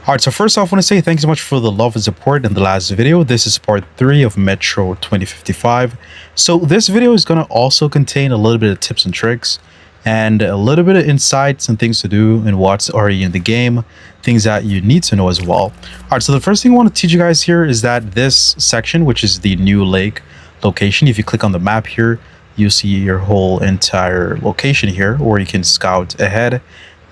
Alright, so first off, I want to say thank you so much for the love and support in the last video. This is part 3 of Metro 2055. So this video is going to also contain a little bit of tips and tricks and a little bit of insights and things to do and what's already in the game, things that you need to know as well. Alright, so the first thing I want to teach you guys here is that this section, which is the new lake location, if you click on the map here, you see your whole entire location here, or you can scout ahead.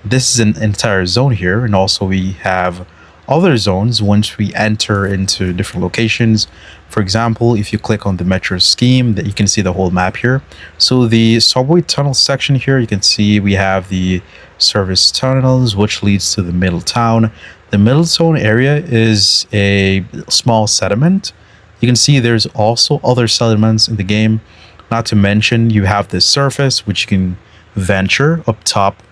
This is an entire zone here, and also we have other zones once we enter into different locations. For example, if you click on the metro scheme, that you can see the whole map here. So the subway tunnel section here, you can see we have the service tunnels, which leads to the middle town. The middle zone area is a small settlement. You can see there's also other settlements in the game. Not to mention you have the surface, which you can venture up top.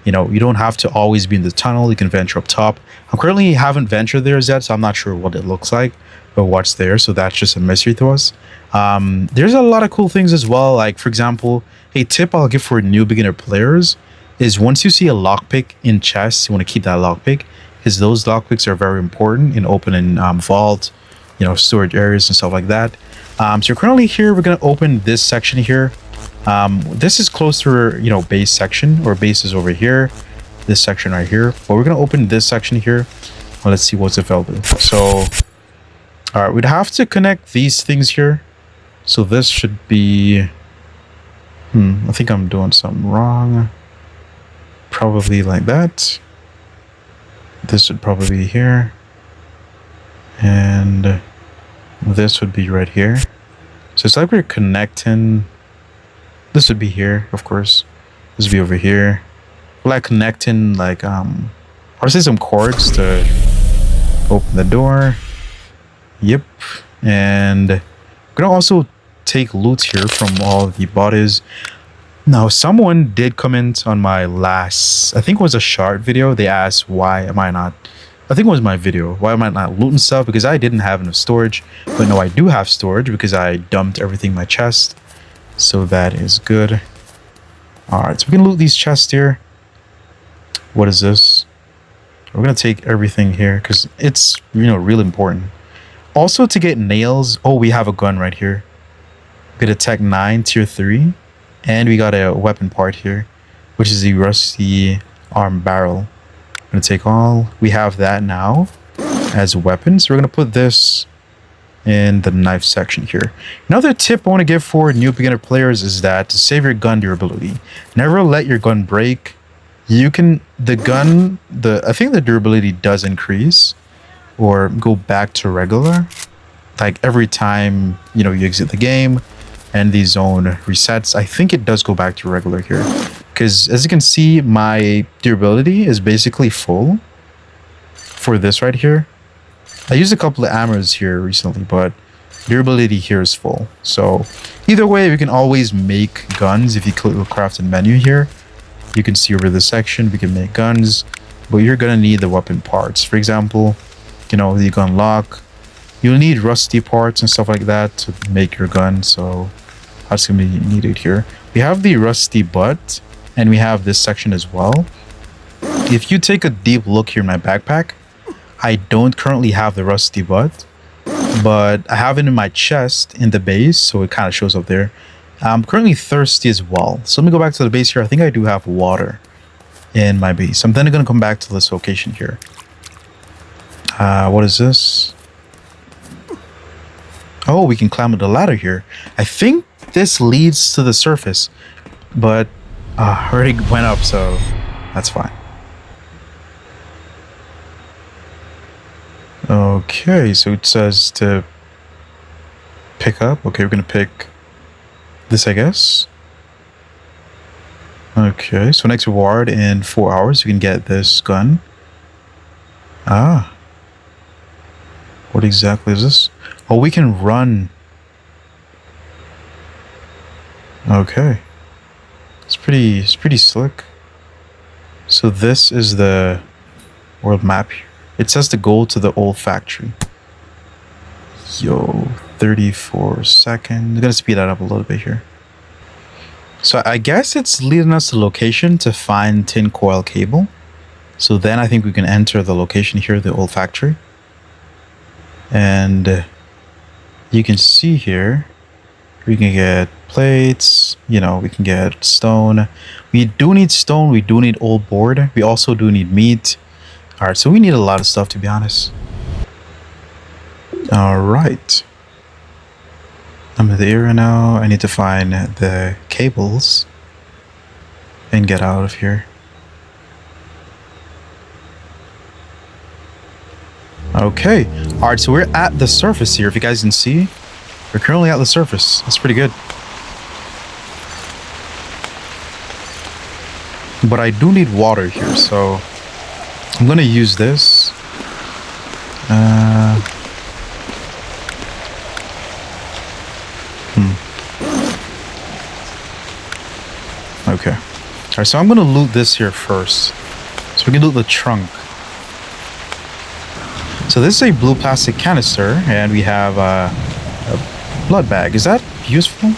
You know, you don't have to always be in the tunnel. You can venture up top. I currently haven't ventured there yet, so I'm not sure what it looks like or what's there. So that's just a mystery to us. There's a lot of cool things as well. Like, for example, a tip I'll give for new beginner players is once you see a lockpick in chests, you want to keep that lockpick, because those lockpicks are very important in opening vault, you know, storage areas and stuff like that. So currently here, we're going to open this section here. This is close to, you know, base section, or base is over here, this section right here, but we're going to open this section here. Well, let's see what's available. So all right, we'd have to connect these things here. So this should be I think I'm doing something wrong. Probably like that. This would probably be here, and this would be right here. So it's like we're connecting. This would be here, of course. This would be over here. We're like connecting, like or say some cords to open the door. Yep. And we're gonna also take loot here from all the bodies. Now, someone did comment on my last, I think it was a short video. They asked, why am I not, I think it was my video, why am I not looting stuff? Because I didn't have enough storage. But no, I do have storage because I dumped everything in my chest. So that is good. Alright, so we can loot these chests here. What is this? We're going to take everything here because it's, you know, really important. Also, to get nails, oh, we have a gun right here. We get a Tech 9 Tier 3. And we got a weapon part here, which is the rusty arm barrel. I'm going to take all. We have that now as weapons. So we're going to put this in the knife section here. Another tip I want to give for new beginner players is that to save your gun durability, never let your gun break. You can, I think the durability does increase or go back to regular, like every time, you know, you exit the game and the zone resets. I think it does go back to regular here, because as you can see, my durability is basically full for this right here. I used a couple of ammos here recently, but durability here is full. So either way, we can always make guns. If you click the crafting menu here, you can see over this section, we can make guns, but you're going to need the weapon parts. For example, you know, the gun lock, you'll need rusty parts and stuff like that to make your gun. So that's going to be needed here. We have the rusty butt, and we have this section as well. If you take a deep look here in my backpack, I don't currently have the rusty butt, but I have it in my chest in the base, so it kind of shows up there. I'm currently thirsty as well. So let me go back to the base here. I think I do have water in my base. I'm then going to come back to this location here. What is this? Oh, we can climb up the ladder here. I think this leads to the surface, but I already went up, so that's fine. Okay, so it says to pick up. Okay, we're gonna pick this, I guess. Okay, so next reward in 4 hours, you can get this gun. Ah. What exactly is this? Oh, we can run. Okay. It's pretty slick. So this is the world map here. It says to go to the old factory. Yo, 34 seconds. I'm gonna speed that up a little bit here. So I guess it's leading us to location to find tin coil cable. So then I think we can enter the location here, the old factory. And you can see here, we can get plates, you know, we can get stone. We do need stone, we do need old board. We also do need meat. All right, so we need a lot of stuff, to be honest. All right. I'm in the area now. I need to find the cables and get out of here. Okay. All right, so we're at the surface here. If you guys can see, we're currently at the surface. That's pretty good. But I do need water here, so I'm going to use this. Okay. All right, so I'm going to loot this here first. So we can loot the trunk. So this is a blue plastic canister, and we have a blood bag. Is that useful?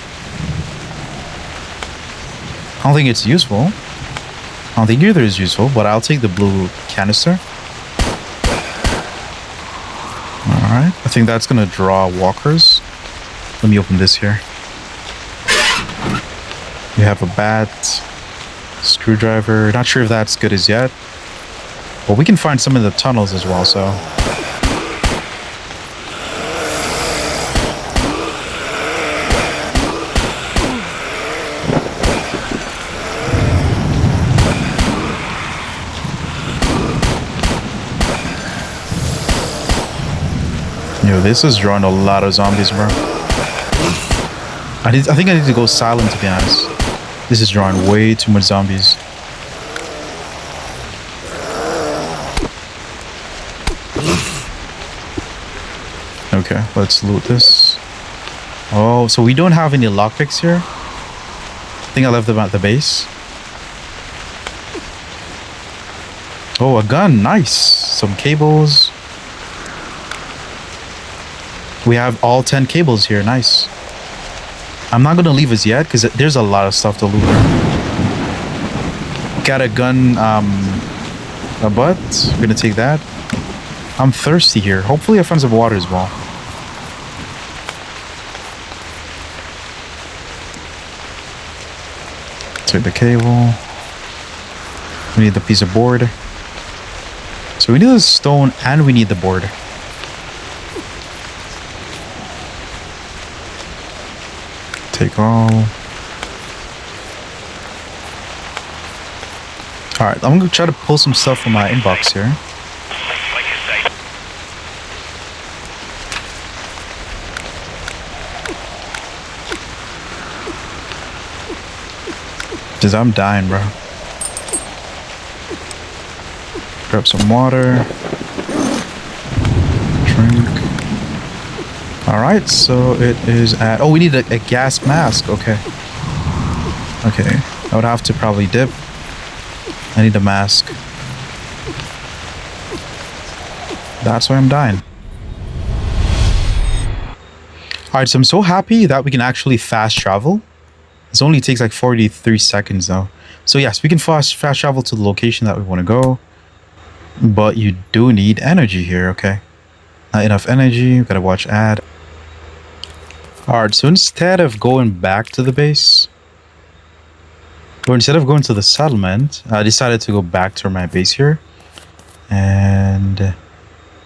I don't think it's useful. I don't think either is useful, but I'll take the blue canister. Alright, I think that's going to draw walkers. Let me open this here. We have a bat, screwdriver. Not sure if that's good as yet. But we can find some in the tunnels as well, so... Yo, this is drawing a lot of zombies, bro. I think I need to go silent, to be honest. This is drawing way too much zombies. Okay, let's loot this. Oh, so we don't have any lockpicks here? I think I left them at the base. Oh, a gun. Nice. Some cables. We have all 10 cables here. Nice. I'm not going to leave us yet because there's a lot of stuff to loot. Got a gun, a butt. We're going to take that. I'm thirsty here. Hopefully I find some water as well. Take the cable. We need the piece of board. So we need the stone and we need the board. Take all. Alright, I'm gonna try to pull some stuff from my inbox here. Because I'm dying, bro. Grab some water. Drink. Alright, so it is at... Oh, we need a gas mask. Okay. Okay. I would have to probably dip. I need a mask. That's why I'm dying. Alright, so I'm so happy that we can actually fast travel. It only takes like 43 seconds though. So yes, we can fast travel to the location that we want to go. But you do need energy here, okay? Not enough energy, we gotta watch ad. Alright, so instead of going back to the base, or instead of going to the settlement, I decided to go back to my base here. And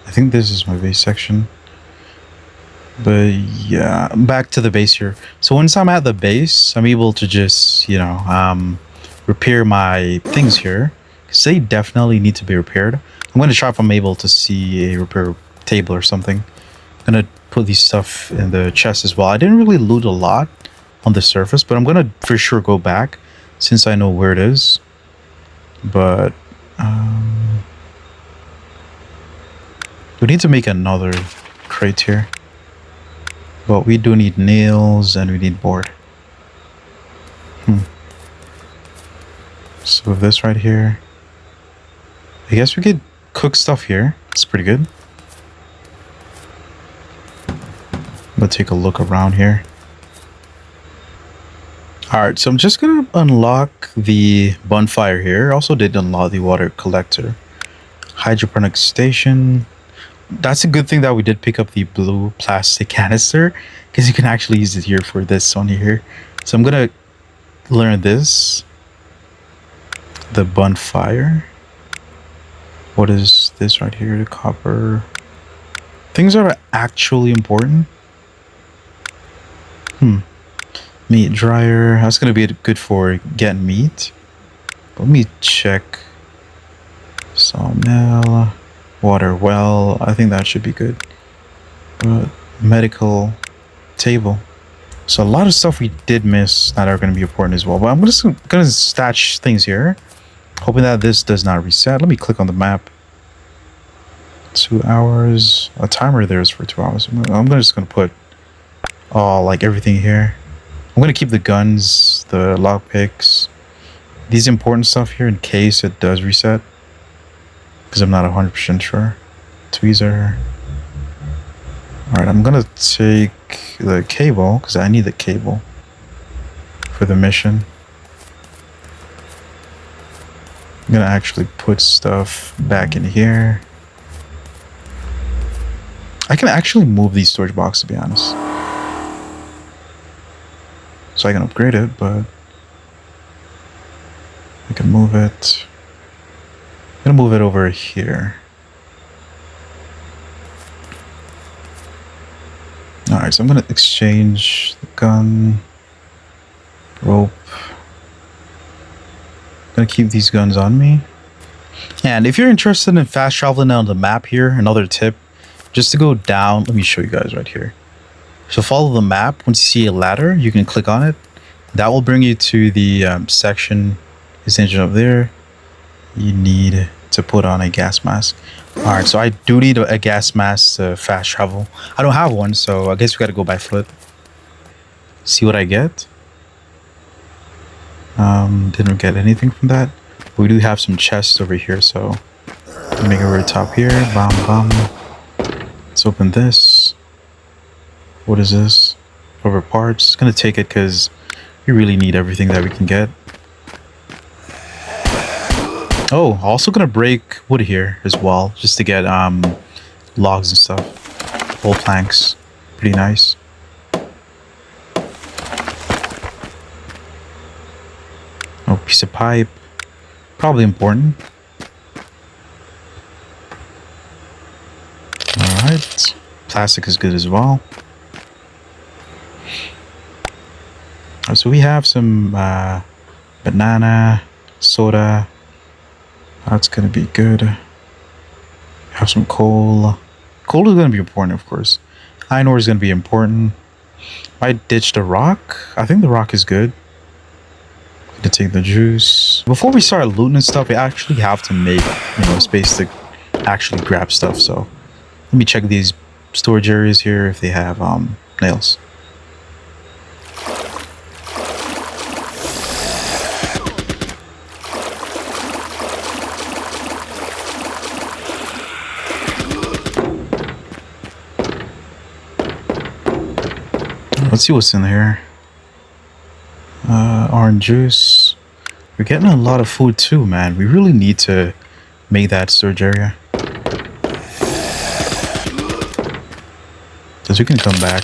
I think this is my base section. But yeah, back to the base here. So once I'm at the base, I'm able to just, you know, repair my things here. Because they definitely need to be repaired. I'm going to try if I'm able to see a repair table or something. I'm going to put these stuff in the chest as well. I didn't really loot a lot on the surface, but I'm going to for sure go back since I know where it is. But we need to make another crate here. But we do need nails and we need board. So with this right here, I guess we could cook stuff here. It's pretty good. Let's take a look around here. Alright, so I'm just gonna unlock the bonfire here. I also did unlock the water collector. Hydroponic station. That's a good thing that we did pick up the blue plastic canister, because you can actually use it here for this one here. So I'm gonna learn this. The bonfire. What is this right here? The copper. Things that are actually important. Meat dryer. That's gonna be good for getting meat. Let me check. Sawmill. Water well. I think that should be good. Medical table. So a lot of stuff we did miss that are going to be important as well. But I'm just going to stash things here, hoping that this does not reset. Let me click on the map. 2 hours. A timer there is for 2 hours. I'm just going to put like everything here. I'm going to keep the guns, the lockpicks, these important stuff here in case it does reset, because I'm not 100% sure. Tweezer. Alright, I'm gonna take the cable, because I need the cable for the mission. I'm gonna actually put stuff back in here. I can actually move these storage boxes, to be honest. So I can upgrade it, but I can move it. I'm gonna move it over here. Alright, so I'm gonna exchange the gun, rope. I'm gonna keep these guns on me. And if you're interested in fast traveling on the map here, another tip, just to go down, let me show you guys right here. So follow the map. Once you see a ladder, you can click on it. That will bring you to the section extension up there. You need to put on a gas mask. Alright, so I do need a gas mask to fast travel. I don't have one, so I guess we gotta go by foot. See what I get. Didn't get anything from that. But we do have some chests over here, so make it over the top here. Bam, bam. Let's open this. What is this? Over parts. Gonna take it because we really need everything that we can get. Oh, also gonna break wood here as well, just to get logs and stuff. Old planks. Pretty nice. Oh, piece of pipe. Probably important. Alright. Plastic is good as well. So we have some banana, soda. That's gonna be good. Have some coal. Coal is gonna be important, of course. Iron ore is gonna be important. I ditched the rock. I think the rock is good. To take the juice. Before we start looting and stuff, we actually have to make, space to actually grab stuff. So let me check these storage areas here if they have nails. Let's see what's in here. Orange juice. We're getting a lot of food too, man. We really need to make that storage area. So we can come back.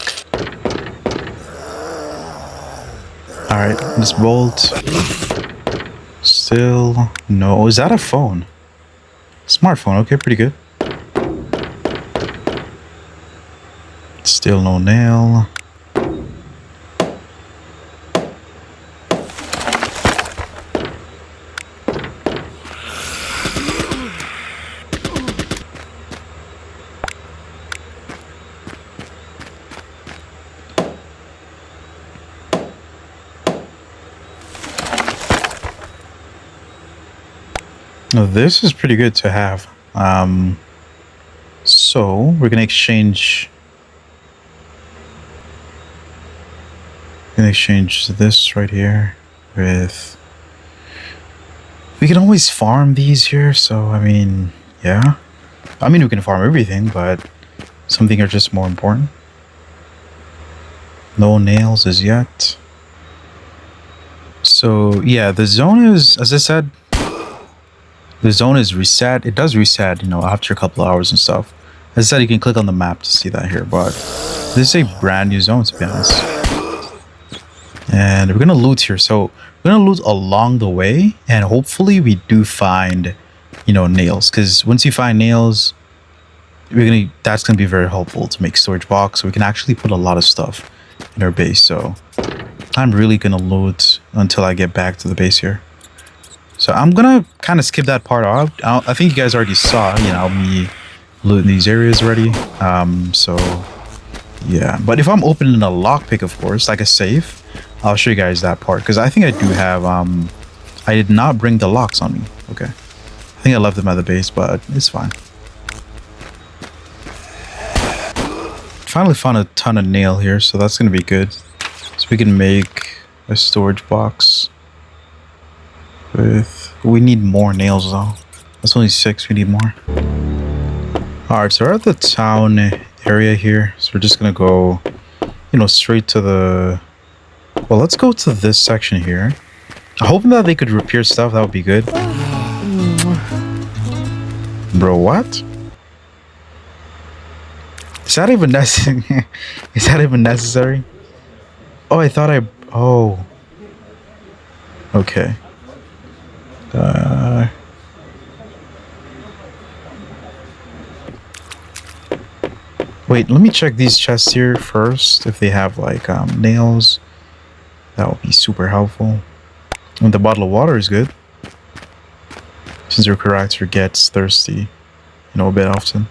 Alright, this bolt. Still no. Is that a phone? Smartphone, okay, pretty good. Still no nail. Now this is pretty good to have. So we're gonna exchange. This right here with. We can always farm these here, so I mean, yeah. I mean, we can farm everything, but some things are just more important. No nails as yet. So yeah, the zone is, as I said, The zone is reset. It does reset, you know, after a couple of hours and stuff. As I said, you can click on the map to see that here, but this is a brand new zone, to be honest. And we're gonna loot here. So we're gonna loot along the way, and hopefully we do find, you know, nails. Because once you find nails, that's gonna be very helpful to make storage box. So we can actually put a lot of stuff in our base. So I'm really gonna loot until I get back to the base here. So I'm gonna kind of skip that part out. I think you guys already saw, you know, me looting these areas already. So yeah, but if I'm opening a lockpick, of course, like a safe, I'll show you guys that part, because I think I do have, I did not bring the locks on me. Okay. I think I left them at the base, but it's fine. Finally found a ton of nail here, so that's going to be good. So we can make a storage box with... We need more nails, though. That's only 6. We need more. Alright, so we're at the town area here. So we're just going to go, you know, straight to the... Well, let's go to this section here. I'm hoping that they could repair stuff. That would be good. Bro, what? Is that even necessary? Is that even necessary? Oh, I thought I... Oh. Okay. Wait, let me check these chests here first. If they have, like, nails. That would be super helpful. And the bottle of water is good. Since your character gets thirsty, you know, a bit often.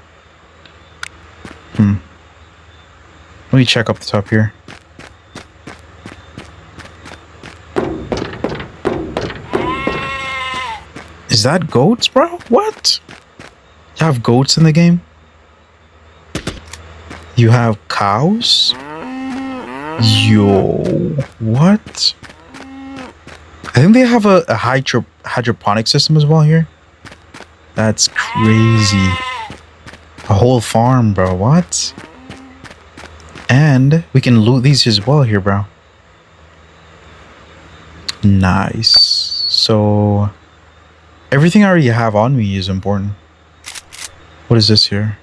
Let me check up the top here. Is that goats, bro? What? You have goats in the game? You have cows? Yo, what? I think they have a hydroponic system as well here. That's crazy. A whole farm, bro. What? And we can loot these as well here, bro. Nice. So everything I already have on me is important. What is this here?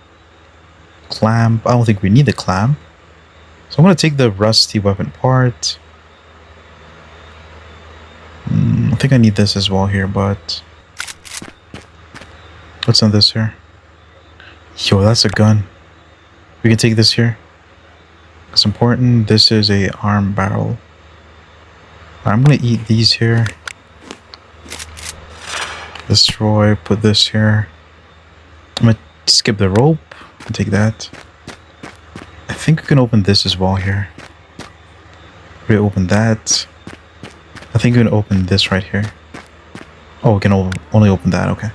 Clamp. I don't think we need the clamp. So I'm going to take the rusty weapon part. I think I need this as well here, but... What's on this here? Yo, that's a gun. We can take this here. It's important. This is a arm barrel. I'm going to eat these here. Destroy. Put this here. I'm going to skip the rope and take that. I think we can open this as well here. We open that. I think we can open this right here. Oh, we can only open that. Okay.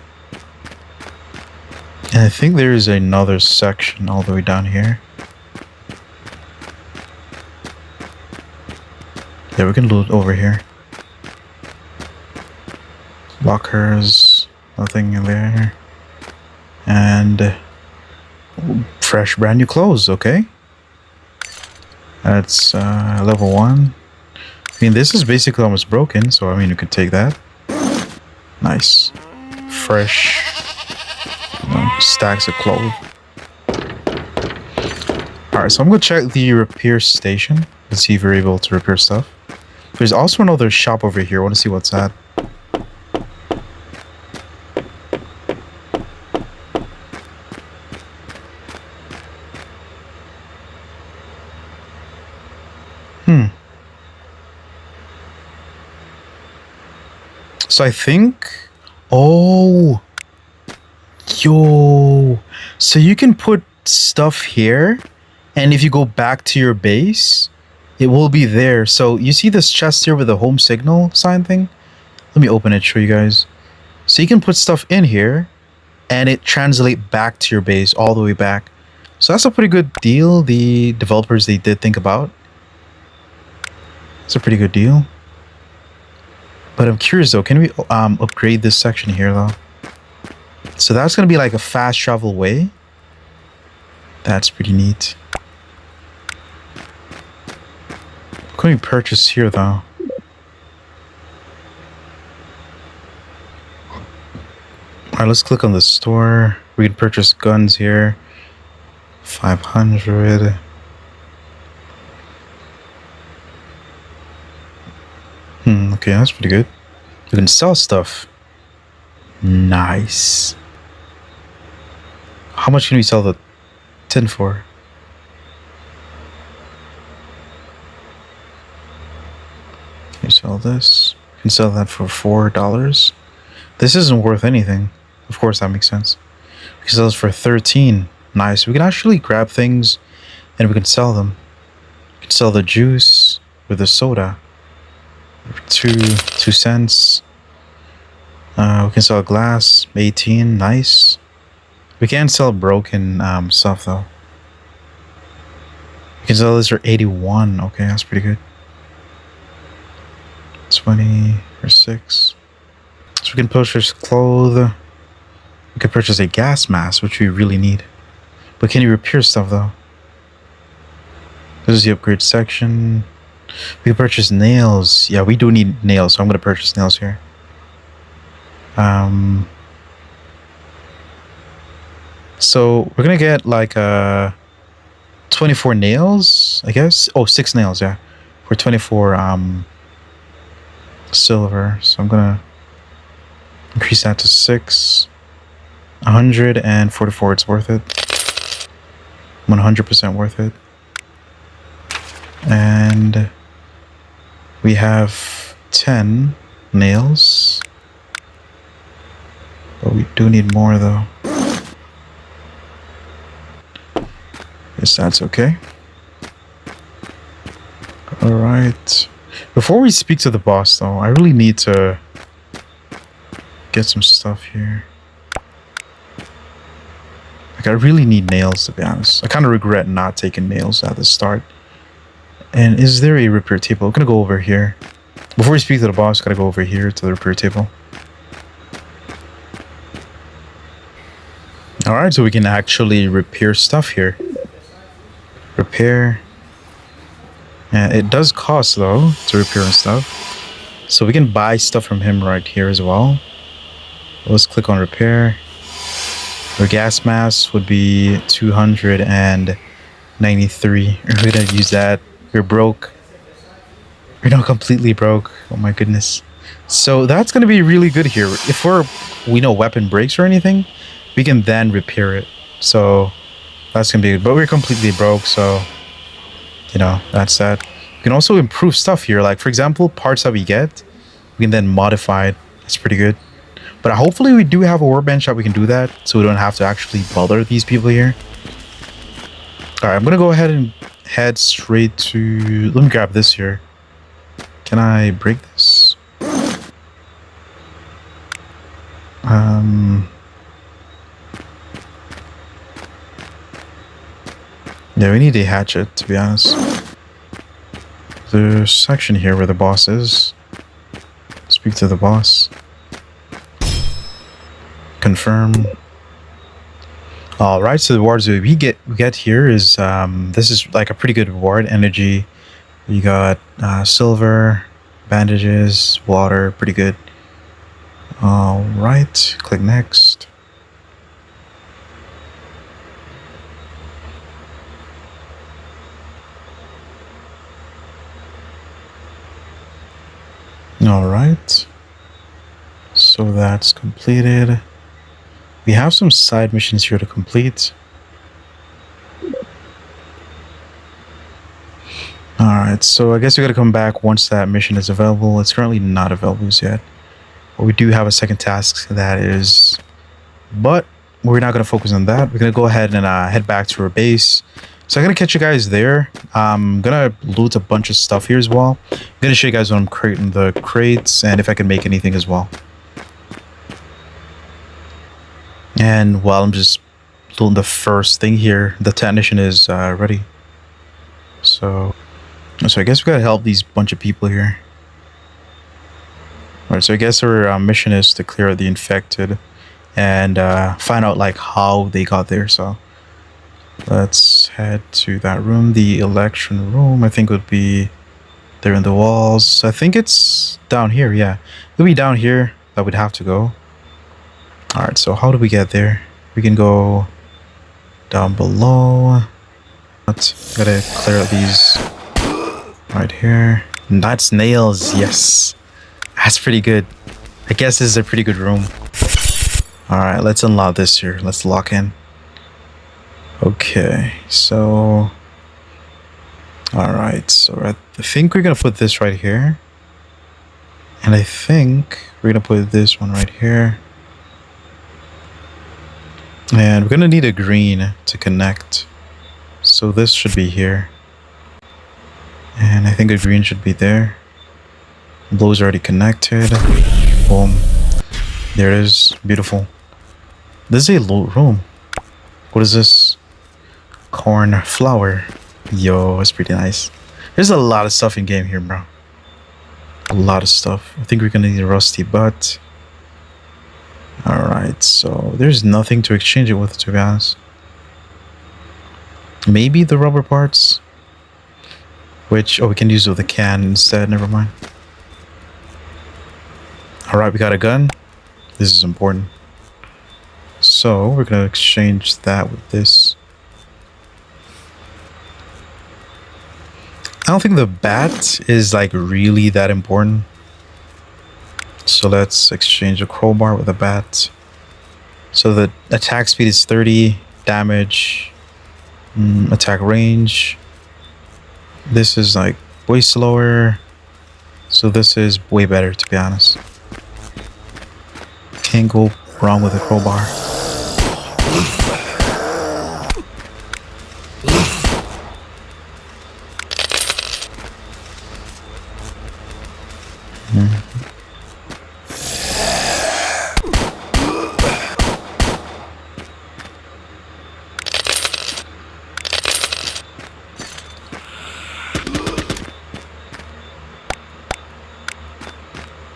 And I think there is another section all the way down here. Yeah, we can loot over here. Lockers. Nothing in there. And fresh brand new clothes. Okay. That's level 1. I mean, this is basically almost broken, so I mean, you could take that. Nice. Fresh, you know, stacks of clothes. Alright, so I'm gonna check the repair station and see if we're able to repair stuff. There's also another shop over here. I want to see what's that. So I think... Oh! Yo! So you can put stuff here, and if you go back to your base, it will be there. So you see this chest here with the home signal sign thing? Let me open it, show you guys. So you can put stuff in here, and it translates back to your base, all the way back. So that's a pretty good deal the developers, they did think about. It's a pretty good deal. But I'm curious though, can we upgrade this section here though? So that's going to be like a fast travel way. That's pretty neat. What can we purchase here though? Alright, let's click on the store. We can purchase guns here. 500. Okay, that's pretty good. We can sell stuff. Nice. How much can we sell the tin for? Can you sell this? We can sell that for $4. This isn't worth anything. Of course, that makes sense. We can sell this for 13. Nice. We can actually grab things and we can sell them. We can sell the juice with the soda. 2 cents. We can sell glass. 18. Nice. We can't sell broken stuff though. We can sell this for 81. Okay, that's pretty good. 20 or 6. So we can purchase clothes. We could purchase a gas mask, which we really need. But can you repair stuff though? This is the upgrade section. We can purchase nails. Yeah, we do need nails, so I'm gonna purchase nails here. So we're gonna get like 24 nails, I guess. Oh, 6 nails, yeah. For 24 silver. So I'm gonna increase that to 6. 144, it's worth it. 100% worth it. And we have 10 nails. But we do need more though. Guess that's okay. Alright. Before we speak to the boss though, I really need to get some stuff here. Like, I really need nails, to be honest. I kind of regret not taking nails at the start. And is there a repair table? I'm gonna go over here. Before we speak to the boss, gotta go over here to the repair table. Alright, so we can actually repair stuff here. Repair. And it does cost though to repair and stuff. So we can buy stuff from him right here as well. Let's click on repair. Our gas mask would be 293. We're gonna use that. We're broke. We're not completely broke. Oh my goodness. So that's gonna be really good here. If we know weapon breaks or anything, we can then repair it. So that's gonna be good. But we're completely broke, so you know, that's that. We can also improve stuff here. Like for example, parts that we get, we can then modify it. That's pretty good. But hopefully we do have a workbench that we can do that, so we don't have to actually bother these people here. Alright, I'm gonna go ahead and head straight to... Let me grab this here. Can I break this? Yeah, we need a hatchet, to be honest. There's a section here where the boss is. Speak to the boss. Confirm. Alright, so the rewards we get here is this is like a pretty good reward. Energy. You got silver, bandages, water, pretty good. Alright, click next. Alright. So that's completed. We have some side missions here to complete. Alright, so I guess we gotta come back once that mission is available. It's currently not available yet. But we do have a second task that is... But we're not gonna focus on that. We're gonna go ahead and head back to our base. So I'm gonna catch you guys there. I'm gonna loot a bunch of stuff here as well. I'm gonna show you guys when I'm creating the crates and if I can make anything as well. And while I'm just doing the first thing here, the technician is ready. So I guess we gotta help these bunch of people here. Alright, so I guess our mission is to clear out the infected and find out like how they got there. So let's head to that room. The election room, I think, would be there in the walls. I think it's down here, yeah. It'll be down here that we'd have to go. All right, so how do we get there? We can go down below. Let's gotta clear out these right here. That's nails, yes. That's pretty good. I guess this is a pretty good room. All right, let's unlock this here. Let's lock in. Okay, so... All right, so I think we're gonna put this right here. And I think we're gonna put this one right here. And we're gonna need a green to connect. So this should be here. And I think a green should be there. Blue's already connected. Boom. There it is. Beautiful. This is a low room. What is this? Corn flour. Yo, it's pretty nice. There's a lot of stuff in game here, bro. A lot of stuff. I think we're gonna need a rusty butt. Alright, so there's nothing to exchange it with, to be honest. Maybe the rubber parts. Which, oh, we can use with the can instead. Never mind. Alright, we got a gun. This is important. So, we're gonna exchange that with this. I don't think the bat is like really that important. So let's exchange a crowbar with a bat. So the attack speed is 30, damage, attack range. This is like way slower. So this is way better, to be honest. Can't go wrong with a crowbar.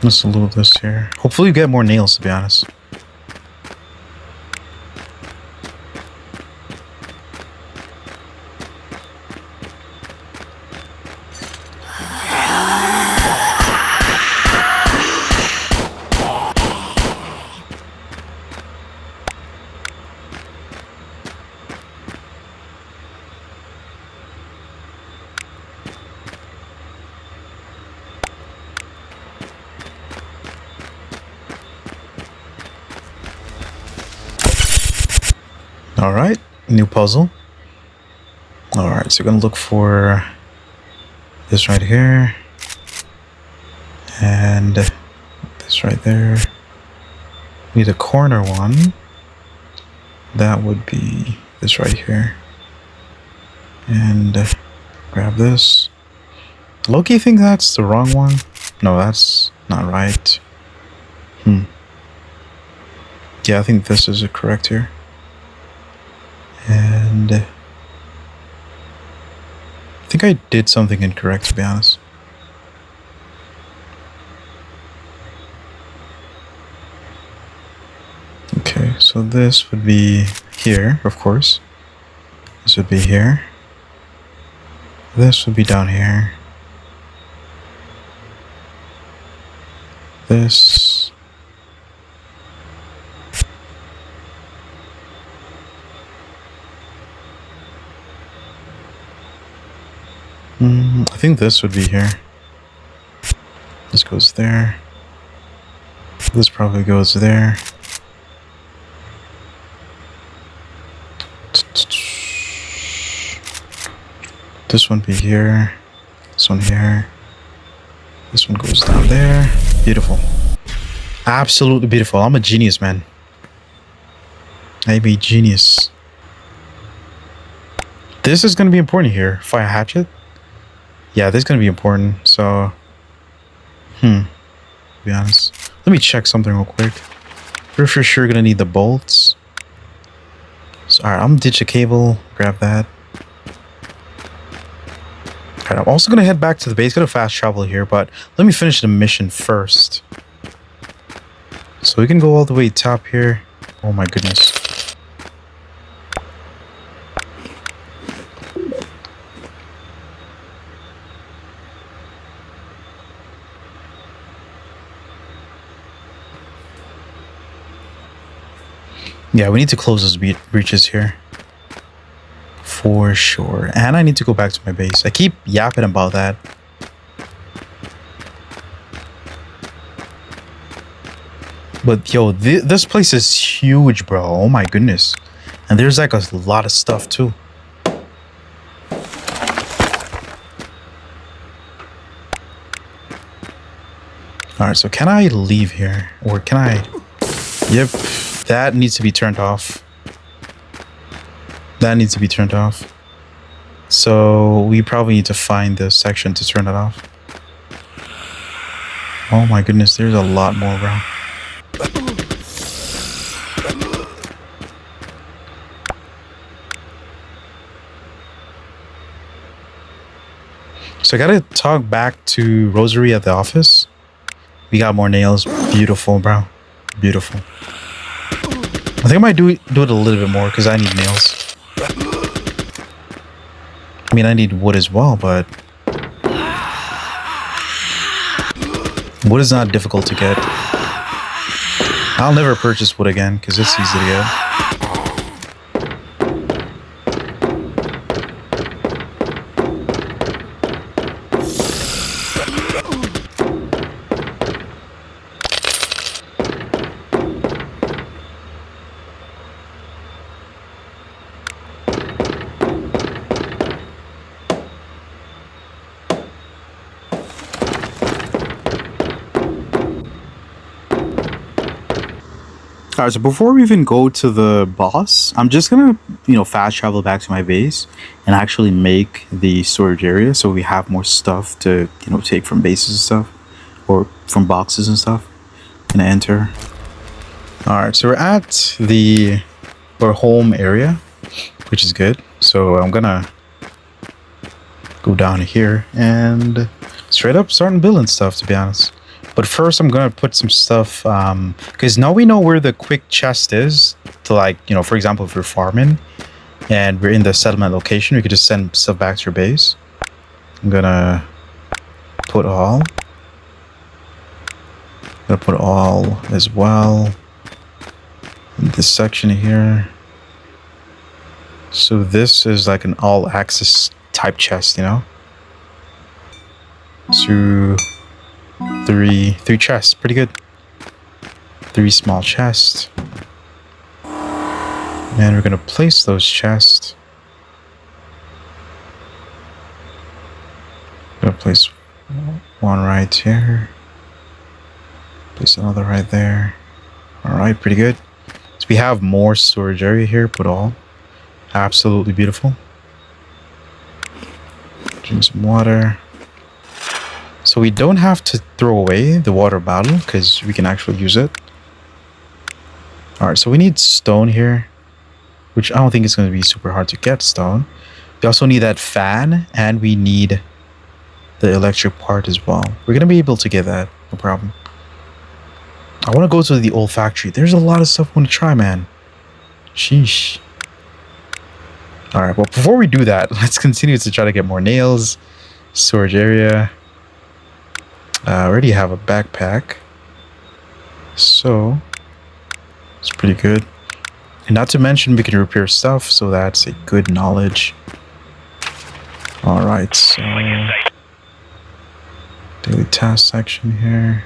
Let's load this here. Hopefully you get more nails, to be honest. Alright, new puzzle. Alright, so we're gonna look for this right here. And this right there. Need a corner one. That would be this right here. And grab this. Loki think that's the wrong one. No, that's not right. Yeah, I think this is correct here. And I think I did something incorrect, to be honest. Okay, so this would be here, of course. This would be here. This would be down here. This. I think this would be here. This goes there. This probably goes there. This one be here. This one here. This one goes down there. Beautiful. Absolutely beautiful. I'm a genius, man. I'm a genius. This is going to be important here. Fire hatchet. Yeah, this is going to be important. So, to be honest. Let me check something real quick. We're for sure going to need the bolts. So, alright, I'm going to ditch a cable. Grab that. Alright, I'm also going to head back to the base. Going to fast travel here, but let me finish the mission first. So we can go all the way top here. Oh my goodness. Yeah, we need to close those breaches here. For sure. And I need to go back to my base. I keep yapping about that. But yo, this place is huge, bro. Oh my goodness. And there's like a lot of stuff too. Alright, so can I leave here? Or can I... Yep, that needs to be turned off. That needs to be turned off. So we probably need to find the section to turn it off. Oh my goodness, there's a lot more, bro. So I gotta talk back to Rosary at the office. We got more nails. Beautiful, bro. Beautiful. I think I might do it a little bit more because I need nails. I mean, I need wood as well, but wood is not difficult to get. I'll never purchase wood again because it's easy to get. Alright, so before we even go to the boss, I'm just gonna, fast travel back to my base and actually make the storage area so we have more stuff to, take from bases and stuff, or from boxes and stuff. Gonna enter. Alright, so we're at our home area, which is good. So I'm gonna go down here and straight up start building stuff, to be honest. But first, I'm gonna put some stuff, because now we know where the quick chest is. To, like, for example, if we're farming and we're in the settlement location, we could just send stuff back to your base. I'm gonna put all. I'm gonna put all as well in this section here. So this is like an all-access type chest, Three chests, pretty good. 3 small chests. And we're gonna place those chests. Gonna place one right here. Place another right there. Alright, pretty good. So we have more storage area here, put all. Absolutely beautiful. Drink some water. So we don't have to throw away the water bottle because we can actually use it. Alright, so we need stone here, which I don't think it's going to be super hard to get stone. We also need that fan, and we need the electric part as well. We're going to be able to get that, no problem. I want to go to the old factory. There's a lot of stuff I want to try, man. Sheesh. Alright, well, before we do that, let's continue to try to get more nails. Storage area. I already have a backpack, so it's pretty good. And not to mention, we can repair stuff, so that's a good knowledge. Alright, so daily task section here.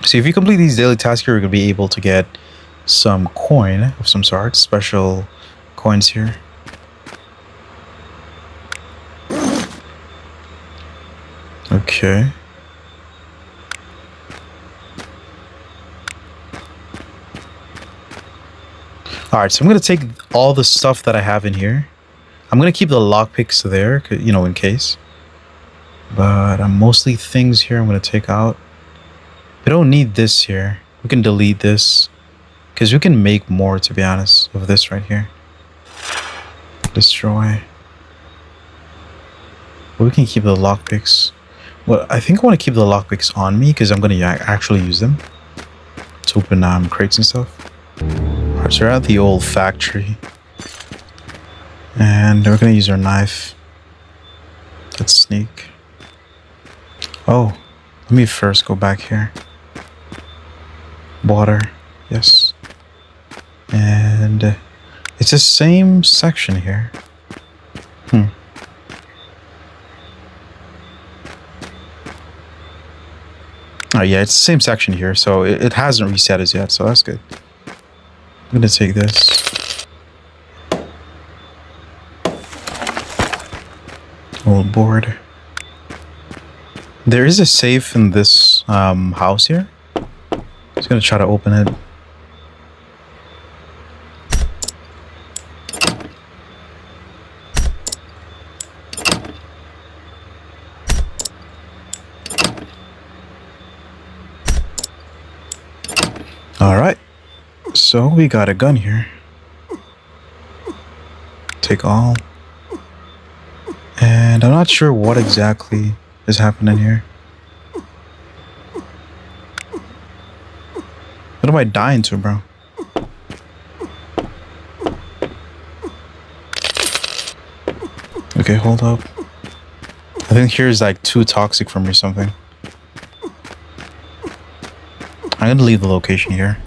So if you complete these daily tasks here, you're going to be able to get some coin of some sort, special coins here. Okay. Alright, so I'm going to take all the stuff that I have in here. I'm going to keep the lockpicks there, in case. But mostly things here I'm going to take out. We don't need this here. We can delete this. Because we can make more, to be honest, of this right here. Destroy. But we can keep the lockpicks. Well, I think I want to keep the lockpicks on me because I'm going to actually use them to open crates and stuff. Alright, so we're at the old factory. And we're going to use our knife. Let's sneak. Oh, let me first go back here. Water. Yes. And it's the same section here. Oh yeah, it's the same section here, so it hasn't reset as yet, so that's good. I'm gonna take this. Old board. There is a safe in this house here. Just gonna try to open it. Alright. So we got a gun here. Take all. And I'm not sure what exactly is happening here. What am I dying to, bro? Okay, hold up. I think here is like too toxic for me or something. I'm gonna leave the location here.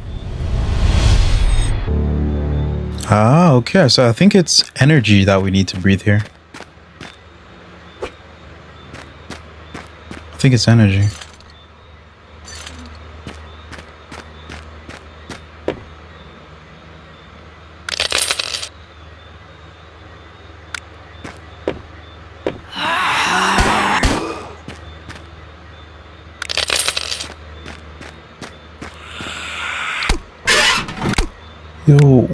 Ah, okay. So I think it's energy that we need to breathe here. I think it's energy. Yo.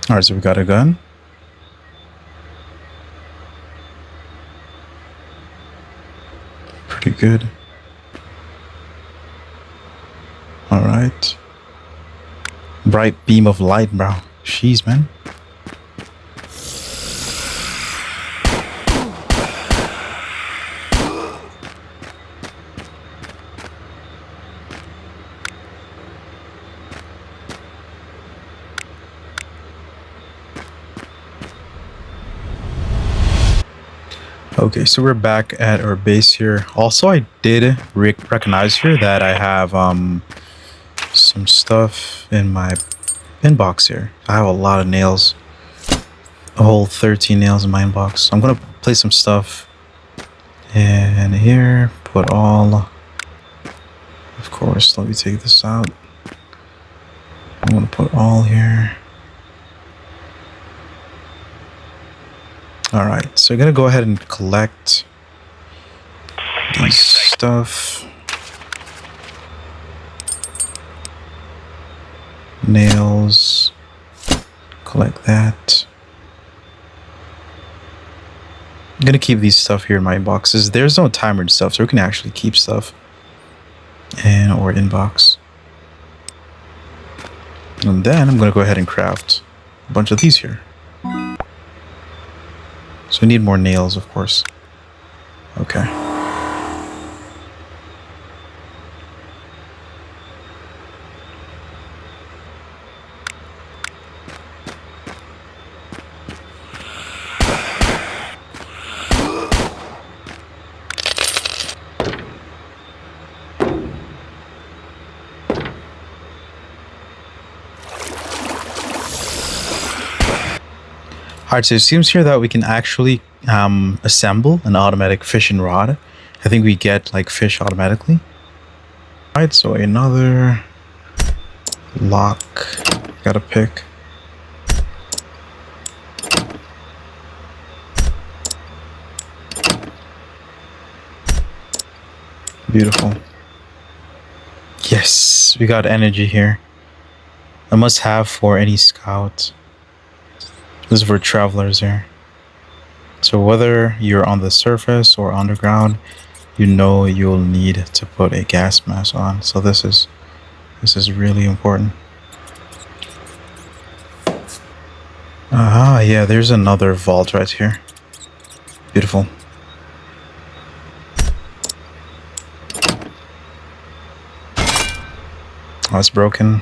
Alright, so we got a gun. Pretty good. Alright. Bright beam of light, bro. Jeez, man. Okay, so we're back at our base here. Also, I did recognize here that I have some stuff in my inbox here. I have a lot of nails. A whole 13 nails in my inbox. I'm gonna place some stuff in here. Put all. Of course, let me take this out. I'm gonna put all here. Alright, so I'm gonna go ahead and collect these stuff. Nails. Collect that. I'm gonna keep these stuff here in my boxes. There's no timer and stuff, so we can actually keep stuff in our inbox. And then I'm gonna go ahead and craft a bunch of these here. So we need more nails, of course. Okay. Alright, so it seems here that we can actually assemble an automatic fishing rod. I think we get like fish automatically. Alright, so another lock. Gotta pick. Beautiful. Yes, we got energy here. A must have for any scout. This is for travelers here. So whether you're on the surface or underground, you know you'll need to put a gas mask on. So this is really important. Aha, yeah, there's another vault right here. Beautiful. Oh, it's broken.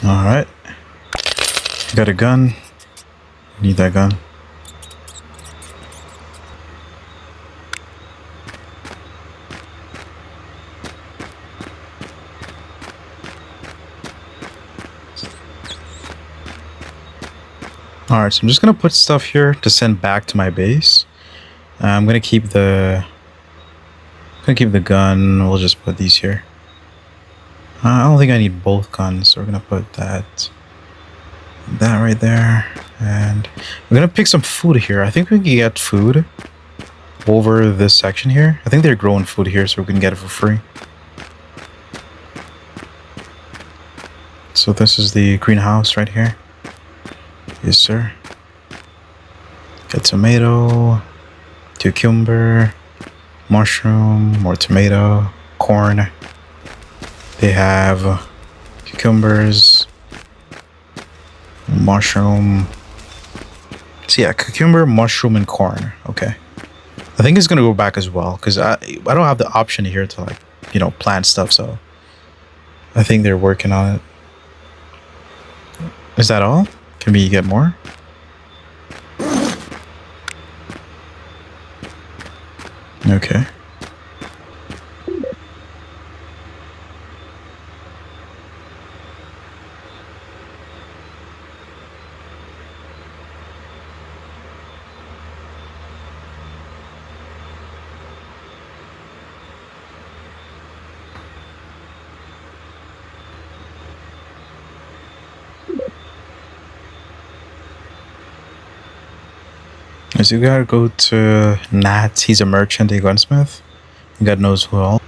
Alright. Got a gun. Need that gun. Alright, so I'm just gonna put stuff here to send back to my base. I'm gonna keep the gun. We'll just put these here. I don't think I need both guns, so we're gonna put that right there. And we're gonna pick some food here. I think we can get food over this section here. I think they're growing food here, so we can get it for free. So this is the greenhouse right here. Yes, sir. Got tomato, cucumber, mushroom, more tomato, corn. They have cucumbers, mushroom. So yeah, cucumber, mushroom, and corn. Okay. I think it's gonna go back as well because I don't have the option here to, like, you know, plant stuff. So I think they're working on it. Is that all? Can we get more? Okay. So you gotta go to Nat. He's a merchant, a gunsmith. God knows who all.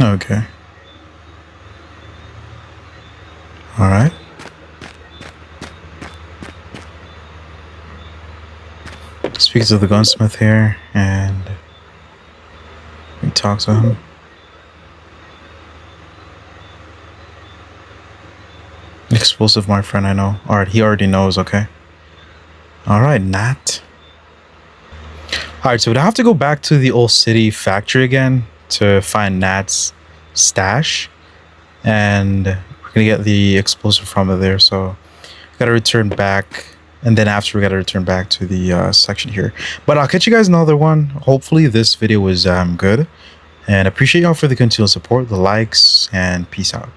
Okay. Alright. Speaks to the gunsmith here, and we talk to him. Explosive, my friend, I know. Alright, he already knows, okay. Alright, Nat. Alright, so we'd have to go back to the old city factory again to find Nat's stash. And we're gonna get the explosive from it there, so we gotta return back. And then after, we gotta return back to the section here. But I'll catch you guys in another one. Hopefully this video was good. And appreciate y'all for the continual support, the likes, and peace out.